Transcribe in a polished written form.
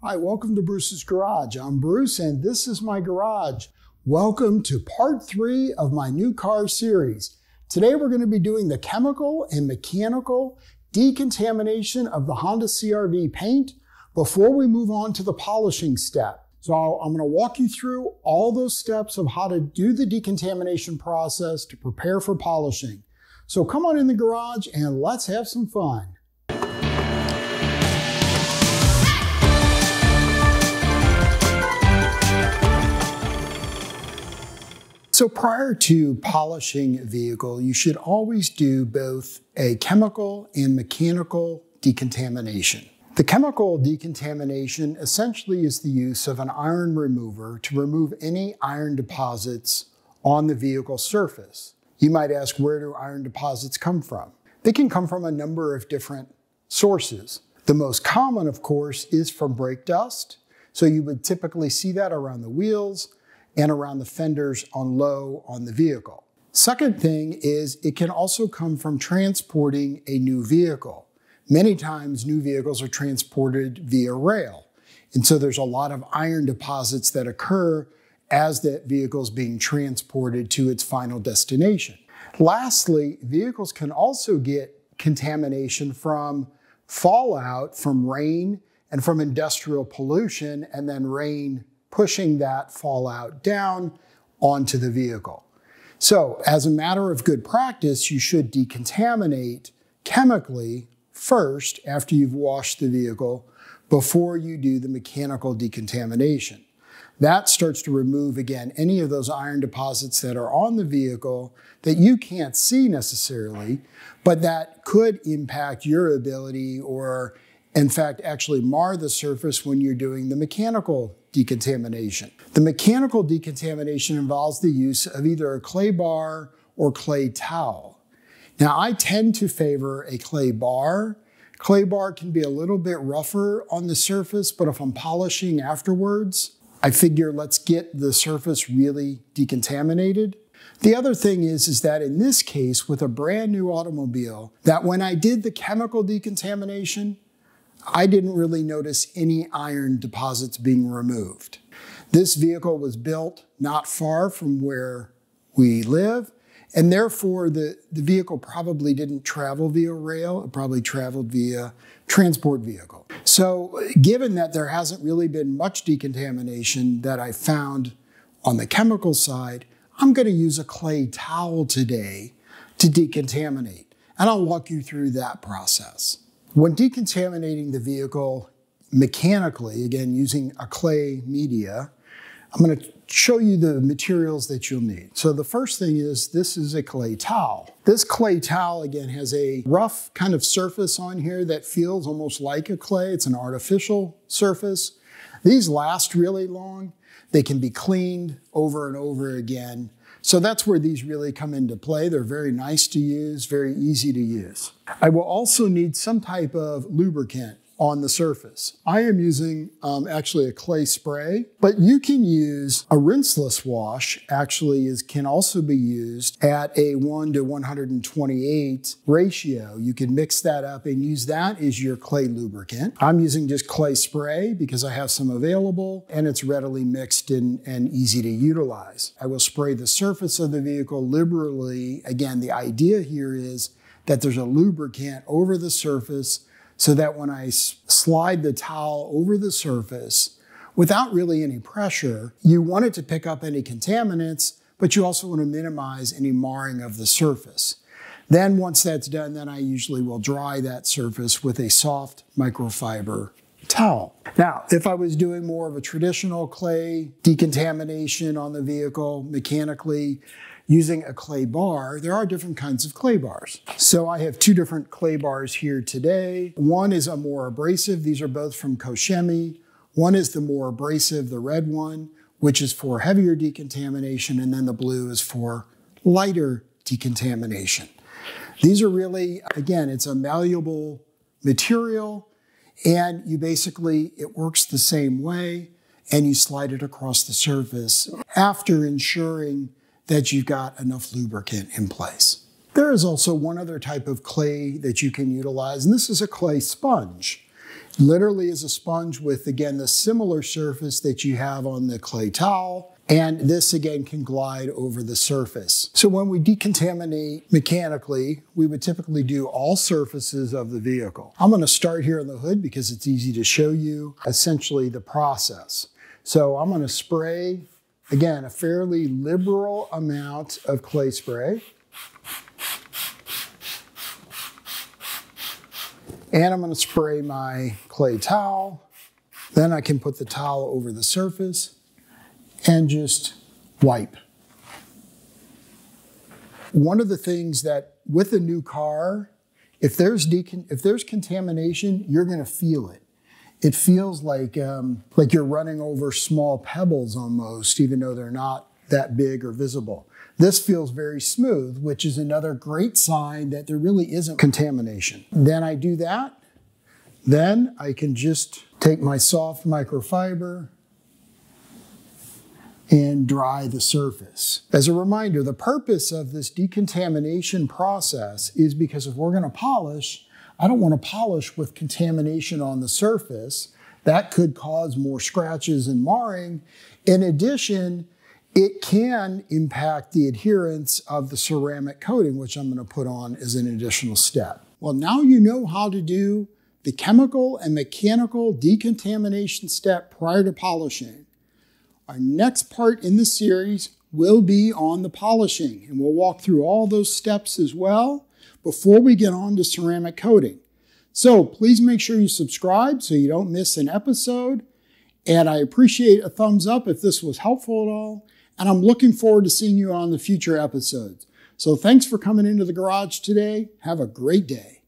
Hi, welcome to Bruce's Garage. I'm Bruce and this is my garage. Welcome to part 3 of my new car series. Today we're going to be doing the chemical and mechanical decontamination of the Honda CR-V paint before we move on to the polishing step. So I'm going to walk you through all those steps of how to do the decontamination process to prepare for polishing. So come on in the garage and let's have some fun. So prior to polishing a vehicle, you should always do both a chemical and mechanical decontamination. The chemical decontamination essentially is the use of an iron remover to remove any iron deposits on the vehicle surface. You might ask, where do iron deposits come from? They can come from a number of different sources. The most common, of course, is from brake dust. So you would typically see that around the wheels and around the fenders on low on the vehicle. Second thing is it can also come from transporting a new vehicle. Many times new vehicles are transported via rail. And so there's a lot of iron deposits that occur as that vehicle is being transported to its final destination. Lastly, vehicles can also get contamination from fallout from rain and from industrial pollution, and then rain pushing that fallout down onto the vehicle. So as a matter of good practice, you should decontaminate chemically first after you've washed the vehicle before you do the mechanical decontamination. That starts to remove, again, any of those iron deposits that are on the vehicle that you can't see necessarily, but that could impact your ability or, in fact, actually mar the surface when you're doing the mechanical decontamination. The mechanical decontamination involves the use of either a clay bar or clay towel. Now, I tend to favor a clay bar. Clay bar can be a little bit rougher on the surface, but if I'm polishing afterwards, I figure let's get the surface really decontaminated. The other thing is that in this case, with a brand new automobile, that when I did the chemical decontamination, I didn't really notice any iron deposits being removed. This vehicle was built not far from where we live, and therefore the vehicle probably didn't travel via rail, it probably traveled via transport vehicle. So given that there hasn't really been much decontamination that I found on the chemical side, I'm going to use a clay towel today to decontaminate, and I'll walk you through that process. When decontaminating the vehicle mechanically, again, using a clay media, I'm going to show you the materials that you'll need. So the first thing is this is a clay towel. This clay towel, again, has a rough kind of surface on here that feels almost like a clay. It's an artificial surface. These last really long. They can be cleaned over and over again. So that's where these really come into play. They're very nice to use, very easy to use. I will also need some type of lubricant on the surface. I am using actually a clay spray, but you can use a rinseless wash, can also be used at a 1 to 128 ratio. You can mix that up and use that as your clay lubricant. I'm using just clay spray because I have some available and it's readily mixed and easy to utilize. I will spray the surface of the vehicle liberally. Again, the idea here is that there's a lubricant over the surface so that when I slide the towel over the surface, without really any pressure, you want it to pick up any contaminants, but you also want to minimize any marring of the surface. Then once that's done, then I usually will dry that surface with a soft microfiber towel. Now, if I was doing more of a traditional clay decontamination on the vehicle mechanically, using a clay bar, there are different kinds of clay bars. So I have 2 different clay bars here today. One is a more abrasive. These are both from Koshemi. One is the more abrasive, the red one, which is for heavier decontamination, and then the blue is for lighter decontamination. These are really, again, it's a malleable material, and you basically, it works the same way, and you slide it across the surface after ensuring that you've got enough lubricant in place. There is also one other type of clay that you can utilize, and this is a clay sponge. literally as a sponge with, again, the similar surface that you have on the clay towel. And this, again, can glide over the surface. So when we decontaminate mechanically, we would typically do all surfaces of the vehicle. I'm going to start here on the hood because it's easy to show you essentially the process. So I'm going to spray, again, a fairly liberal amount of clay spray. And I'm going to spray my clay towel. Then I can put the towel over the surface and just wipe. One of the things that with a new car, if there's contamination, you're going to feel it. It feels like you're running over small pebbles almost, even though they're not that big or visible. This feels very smooth, which is another great sign that there really isn't contamination. Then I do that. Then I can just take my soft microfiber and dry the surface. As a reminder, the purpose of this decontamination process is because if we're going to polish, I don't want to polish with contamination on the surface. That could cause more scratches and marring. In addition, it can impact the adherence of the ceramic coating, which I'm going to put on as an additional step. Well, now you know how to do the chemical and mechanical decontamination step prior to polishing. Our next part in the series will be on the polishing, and we'll walk through all those steps as well before we get on to ceramic coating. So please make sure you subscribe so you don't miss an episode, and I appreciate a thumbs up if this was helpful at all, and I'm looking forward to seeing you on the future episodes. So thanks for coming into the garage today. Have a great day.